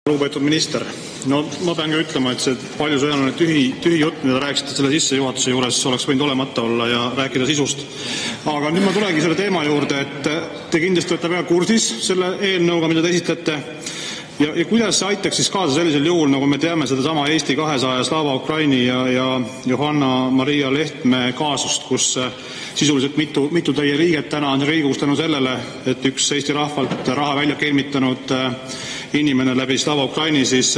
Lugupeetud minister, no ma pean ka ütlema, et see palju sõjaline tühi jutt, mida rääkisite selle sissejuhatuse juures, oleks võinud olemata olla ja rääkida sisust. Aga nüüd ma tulegi selle teema juurde, et te kindlasti olete väga kursis selle eelnõuga, mida te esitate. Ja kuidas see aitaks siis kaasa sellisel juhul, nagu me teame sedasama Eesti 200 Slava Ukraini ja Johanna-Maria Lehtme kaasust, kus sisuliselt mitu teie liiget täna on Riigikogus tänu sellele, et üks Eesti rahvalt raha välja kelmitanud inimene läbi Slava Ukraini siis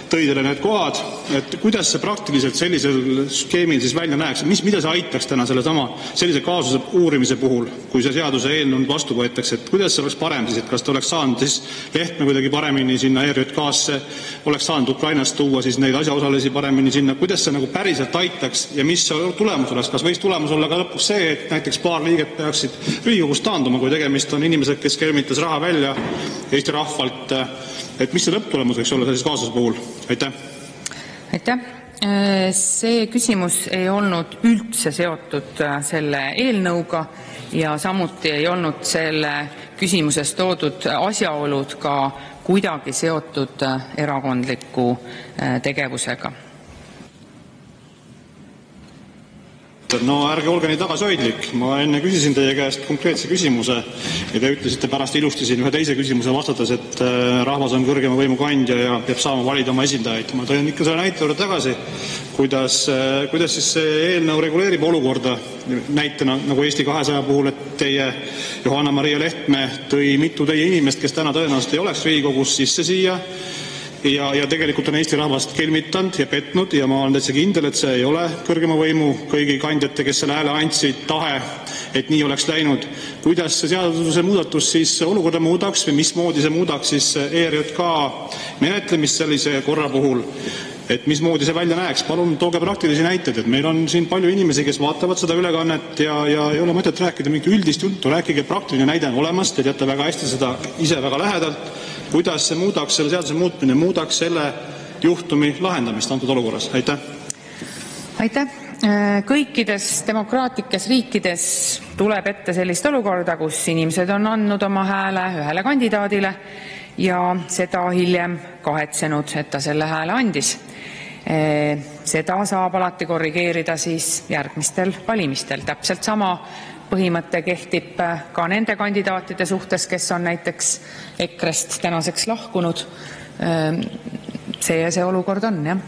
tõi teile need kohad, et kuidas see praktiliselt sellisel skeemil siis välja näeks, mida see aitaks täna sellise kaasuse uurimise puhul, kui see seaduse eelnõu vastu võetakse, et kuidas see oleks parem siis, et kas te oleks saanud siis Lehtme kuidagi paremini sinna ERJK-sse, oleks saanud Ukrainast tuua siis neid asjaosalisi paremini sinna, kuidas see nagu päriselt aitaks ja mis see tulemus oleks, kas võiks tulemus olla ka lõpuks see, et näiteks paar liiget peaksid Riigikogust taanduma, kui tegemist on inimesed, kes kelmitas raha välja Eesti rahvalt, et mis see lõpptulemus võiks olla sellise kaasuse puhul? Aitäh. Aitäh. See küsimus ei olnud üldse seotud selle eelnõuga ja samuti ei olnud selle küsimuses toodud asjaolud ka kuidagi seotud erakondliku tegevusega. No ärge olge nii tagasihoidlik. Ma enne küsisin teie käest konkreetse küsimuse ja te ütlesite pärast ilusti siin ühe teise küsimuse vastates, et rahvas on kõrgema võimu kandja ja peab saama valida oma esindajaid. Ma tõin ikka selle näite juurde tagasi, kuidas siis see eelnõu reguleerib olukorda näitena nagu Eesti 200 puhul, et teie Johanna-Maria Lehtme tõi mitu teie inimest, kes täna tõenäoliselt ei oleks Riigikogus sisse siia ja tegelikult on Eesti rahvast kelmitanud ja petnud ja ma olen täitsa kindel, et see ei ole kõrgema võimu kõigi kandjate, kes selle hääle andsid, tahe, et nii oleks läinud. Kuidas see seaduse muudatus siis olukorda muudaks või mismoodi see muudaks siis ERJK menetlemist sellise korra puhul? Et mismoodi see välja näeks? Palun tooge praktilisi näiteid, et meil on siin palju inimesi, kes vaatavad seda ülekannet ja ei ole mõtet rääkida mingi üldist juttu, rääkige praktiline näide on olemas, te teate väga hästi seda ise väga lähedalt. Kuidas see muudaks, selle seaduse muutmine muudaks selle juhtumi lahendamist antud olukorras? Aitäh. Aitäh. Kõikides demokraatlikes riikides tuleb ette sellist olukorda, kus inimesed on andnud oma hääle ühele kandidaadile ja seda hiljem kahetsenud, et ta selle hääle andis. Seda saab alati korrigeerida siis järgmistel valimistel. Täpselt sama põhimõte kehtib ka nende kandidaatide suhtes, kes on näiteks EKRE-st tänaseks lahkunud. See olukord on, jah.